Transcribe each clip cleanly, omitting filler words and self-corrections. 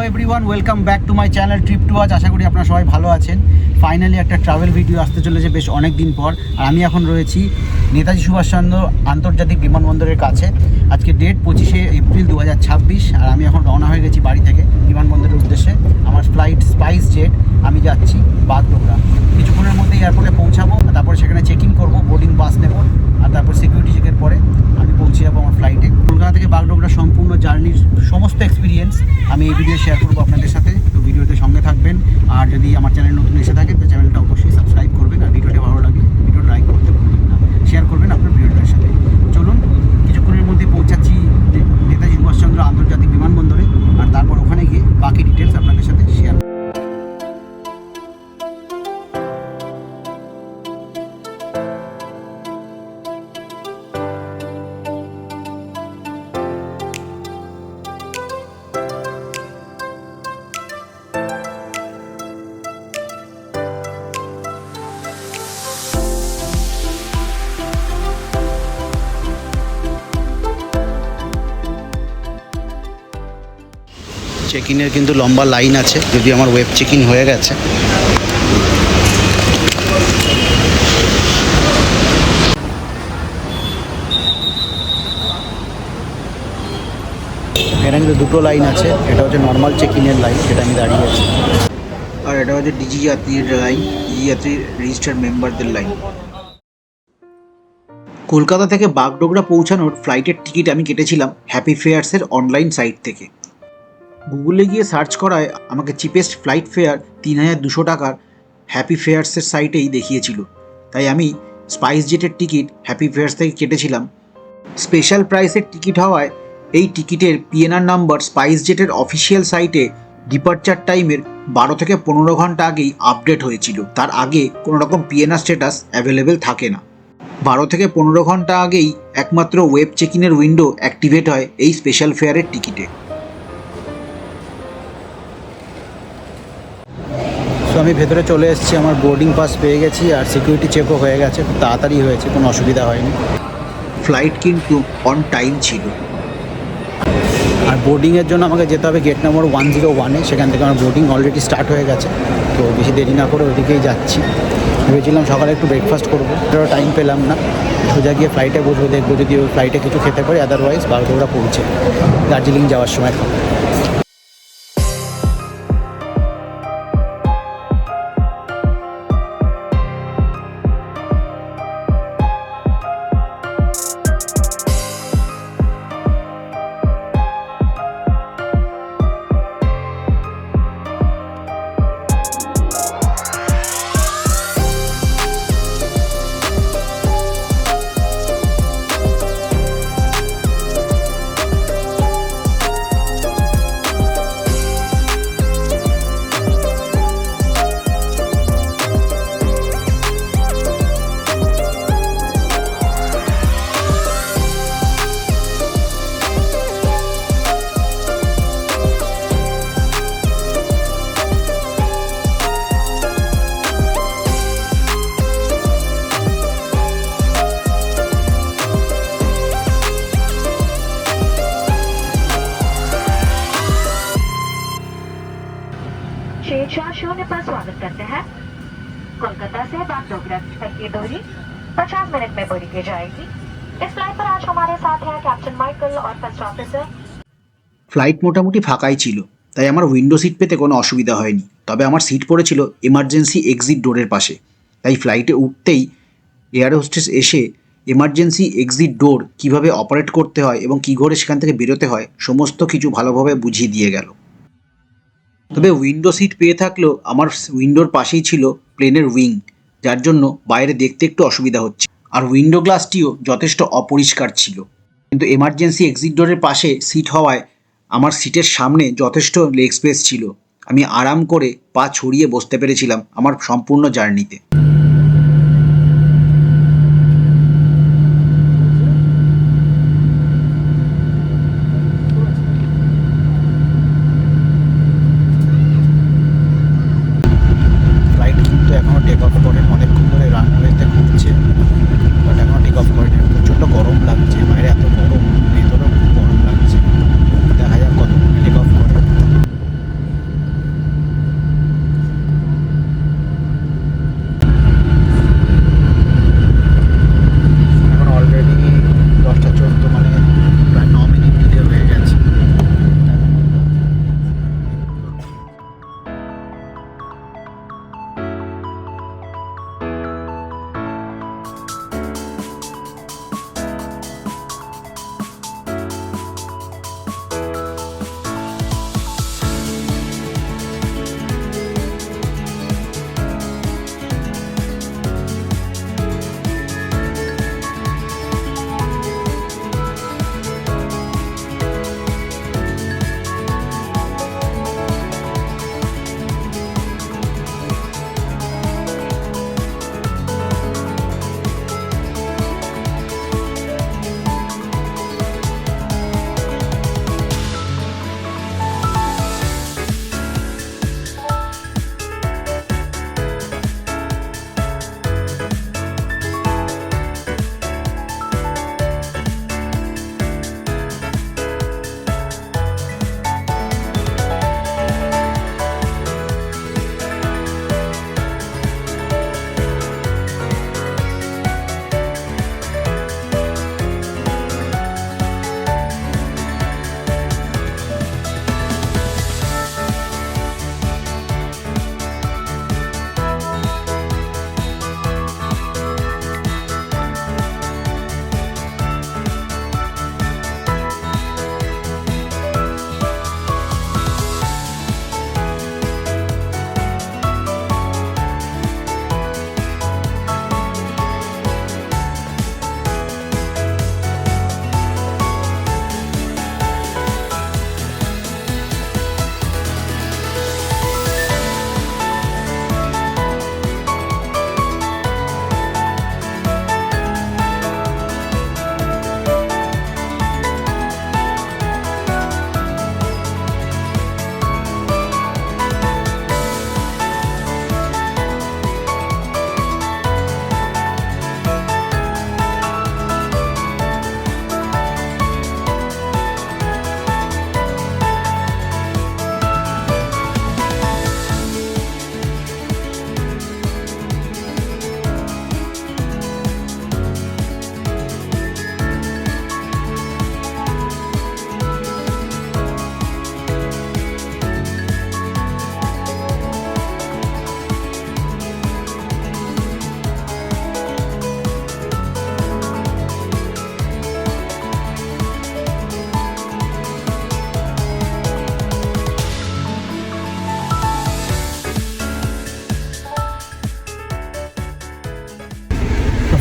Everyone, welcome back to my channel trip to আজ। আশা করি আপনারা সবাই ভালো আছেন। ফাইনালি একটা ট্রাভেল ভিডিও আসতে চলেছে বেশ অনেক দিন পর। আর আমি এখন রয়েছি নেতাজি সুভাষচন্দ্র আন্তর্জাতিক বিমানবন্দরের কাছে। আজকে ডেট 25শে এপ্রিল 2026। আর আমি এখন রওনা হয়ে গেছি বাড়ি থেকে বিমানবন্দরের উদ্দেশ্যে। আমার ফ্লাইট স্পাইস জেট। আমি যাচ্ছি বাগডোগরা। কিছুক্ষণের মধ্যে এয়ারপোর্টে পৌঁছাবো, তারপরে সেখানে চেকিং করবো, বোর্ডিং পাস নেবো, আর তারপর সিকিউরিটি চেকের পরে আমি পৌঁছে যাবো আমার ফ্লাইটে। কলকাতা থেকে বাগডোগরা সম্পূর্ণ জার্নির সমস্ত এক্সপিরিয়েন্স আমি এই ভিডিও শেয়ার করবো আপনাদের সাথে। তো ভিডিওতে সঙ্গে থাকবেন। আর যদি আমার চ্যানেল নতুন এসে থাকে তো চ্যানেলটা অবশ্যই সাবস্ক্রাইব করবেন। আর ভিডিওটা ভালো লাগলে ভিডিওটা লাইক করতে ভুলবেন না, শেয়ার করবেন আপনার ভিডিওটার সাথে। চলুন, কিছুক্ষণের মধ্যে পৌঁছাচ্ছি নেতাজি সুভাষচন্দ্র আন্তর্জাতিক বিমানবন্দরে। আর তারপর ওখানে গিয়ে বাকি ডিটেলস আপনাদের সাথে শেয়ার। চেক ইনের কিন্তু লম্বা লাইন আছে, যদি আমার ওয়েব চেক ইন হয়ে গেছে। এখানে কিন্তু দুটো লাইন আছে। এটা হচ্ছে নর্মাল চেক ইনের লাইন, যেটা আমি দাঁড়িয়ে আছি। আর এটা হচ্ছে ডিজি যাত্রীর লাইন, ডিজি যাত্রীর রেজিস্টার্ড মেম্বারদের লাইন। কলকাতা থেকে বাগডোগরা পৌঁছানোর ফ্লাইটের টিকিট আমি কেটেছিলাম হ্যাপি ফেয়ার্সের অনলাইন সাইট থেকে। গুগলে গিয়ে সার্চ করায় আমাকে চিপেস্ট ফ্লাইট ফেয়ার 3200 টাকার হ্যাপি ফেয়ার্সের সাইটেই দেখিয়েছিল। তাই আমি স্পাইস জেটের টিকিট হ্যাপি ফেয়ার্স থেকে কেটেছিলাম। স্পেশাল প্রাইসের টিকিট হওয়ায় এই টিকিটের পিএনআর নাম্বার স্পাইস জেটের অফিসিয়াল সাইটে ডিপার্চার টাইমের 12 থেকে 15 ঘন্টা আগেই আপডেট হয়েছিল। তার আগে কোনো রকম পিএনআর স্ট্যাটাস অ্যাভেলেবেল থাকে না। 12 থেকে 15 ঘন্টা আগেই একমাত্র ওয়েব চেক ইনের উইন্ডো অ্যাক্টিভেট হয় এই স্পেশাল ফেয়ারের টিকিটে। তো আমি ভেতরে চলে এসেছি, আমার বোর্ডিং পাস পেয়ে গেছি আর সিকিউরিটি চেকও হয়ে গেছে। খুব তাড়াতাড়ি হয়েছে, কোনো অসুবিধা হয়নি। ফ্লাইট কিন্তু অন টাইম ছিল। আর বোর্ডিংয়ের জন্য আমাকে যেতে হবে গেট নম্বর 101-এ। সেখান থেকে আমার বোর্ডিং অলরেডি স্টার্ট হয়ে গেছে। তো বেশি দেরি না করে ওদিকেই যাচ্ছি। ভেবেছিলাম সকালে একটু ব্রেকফাস্ট করবো, এটারও টাইম পেলাম না। সোজা গিয়ে ফ্লাইটে বসবো, দেখবো যদি ওই ফ্লাইটে কিছু খেতে পারি। আদারওয়াইজ বাগডোগরা পৌঁছে দার্জিলিং যাওয়ার সময় খাবো। पर स्वागत करते हैं। कोलकाता से बागडोगरा तक की दूरी 50 मिनट में पूरी की जाएगी। इस फ्लाइट पर आज हमारे साथ हैं कैप्टन माइकल और फर्स्ट ऑफिसर। ফ্লাইট মোটামুটি ফাঁকাই ছিল, তাই আমার উইন্ডো সিট পেতে কোনো অসুবিধা হয়নি। তবে আমার সিট পড়েছিল এমার্জেন্সি এক্সিট ডোরের পাশে। তাই ফ্লাইটে উঠতেই এয়ার হোস্টেস এসে এমার্জেন্সি এক্সিট ডোর কীভাবে অপারেট করতে হয় এবং কী করে সেখান থেকে বেরোতে হয় সমস্ত কিছু ভালোভাবে বুঝিয়ে দিয়ে গেল। তবে উইন্ডো সিট পেয়ে থাকলেও আমার উইন্ডোর পাশেই ছিল প্লেনের উইং, যার জন্য বাইরে দেখতে একটু অসুবিধা হচ্ছে। আর উইন্ডো গ্লাসটিও যথেষ্ট অপরিষ্কার ছিল। কিন্তু এমার্জেন্সি এক্সিট ডোরের পাশে সিট হওয়ায় আমার সিটের সামনে যথেষ্ট লেগ স্পেস ছিল। আমি আরাম করে পা ছড়িয়ে বসতে পেরেছিলাম আমার সম্পূর্ণ জার্নিতে। এখনও টেক অফ করে, অনেকক্ষণ ধরে রানওয়েতে ঘুরছে, বাট এখনও টেক অফ করেনি। প্রচণ্ড গরম লাগছে, বাইরে এত গরম, ভেতরেও খুব গরম লাগছে। দেখা যাক কতক্ষণ টেক অফ করে।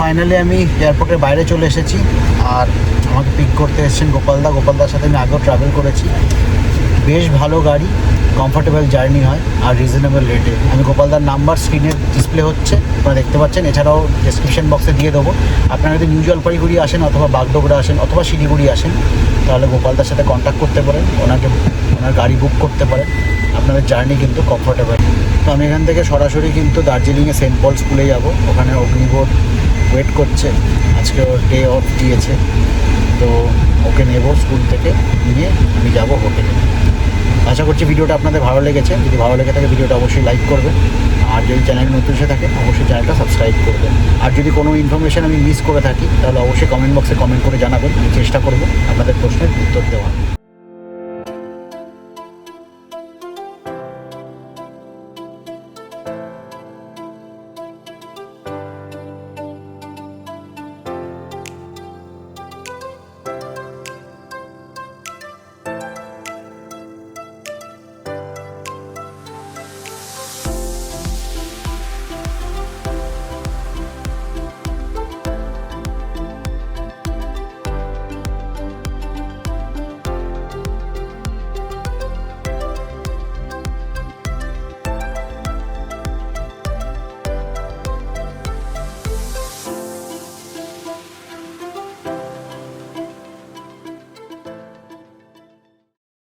ফাইনালি আমি এয়ারপোর্টের বাইরে চলে এসেছি, আর আমাকে পিক করতে এসেছেন গোপালদার সাথে আমি আগেও ট্রাভেল করেছি। বেশ ভালো গাড়ি, কমফোর্টেবল জার্নি হয় আর রিজনেবল রেটে। আমি গোপালদার নাম্বার স্ক্রিনে ডিসপ্লে হচ্ছে, আপনারা দেখতে পাচ্ছেন। এছাড়াও ডেসক্রিপশন বক্সে দিয়ে দেবো। আপনারা যদি নিউ জলপাইগুড়ি আসেন অথবা বাগডোগরা আসেন অথবা শিলিগুড়ি আসেন, তাহলে গোপালদার সাথে কন্ট্যাক্ট করতে পারেন, ওনার গাড়ি বুক করতে পারেন। আপনাদের জার্নি কিন্তু কমফোর্টেবল। তো আমি এখান থেকে সরাসরি কিন্তু দার্জিলিংয়ে সেন্ট পল স্কুলে যাব। ওখানে অগ্নিবোধ ওয়েট করছে, আজকে ওর ডে অফ দিয়েছে, তো ওকে নেব স্কুল থেকে, নিয়ে আমি যাব হোটেলে। আশা করছি ভিডিওটা আপনাদের ভালো লেগেছে। যদি ভালো লেগে থাকে ভিডিওটা অবশ্যই লাইক করবেন, আর যদি চ্যানেল নতুন এসে থাকে অবশ্যই চ্যানেলটা সাবস্ক্রাইব করবেন। আর যদি কোনো ইনফরমেশান আমি মিস করে থাকি তাহলে অবশ্যই কমেন্ট বক্সে কমেন্ট করে জানাবেন, আমি চেষ্টা করব আপনাদের প্রশ্নের উত্তর দেওয়ার।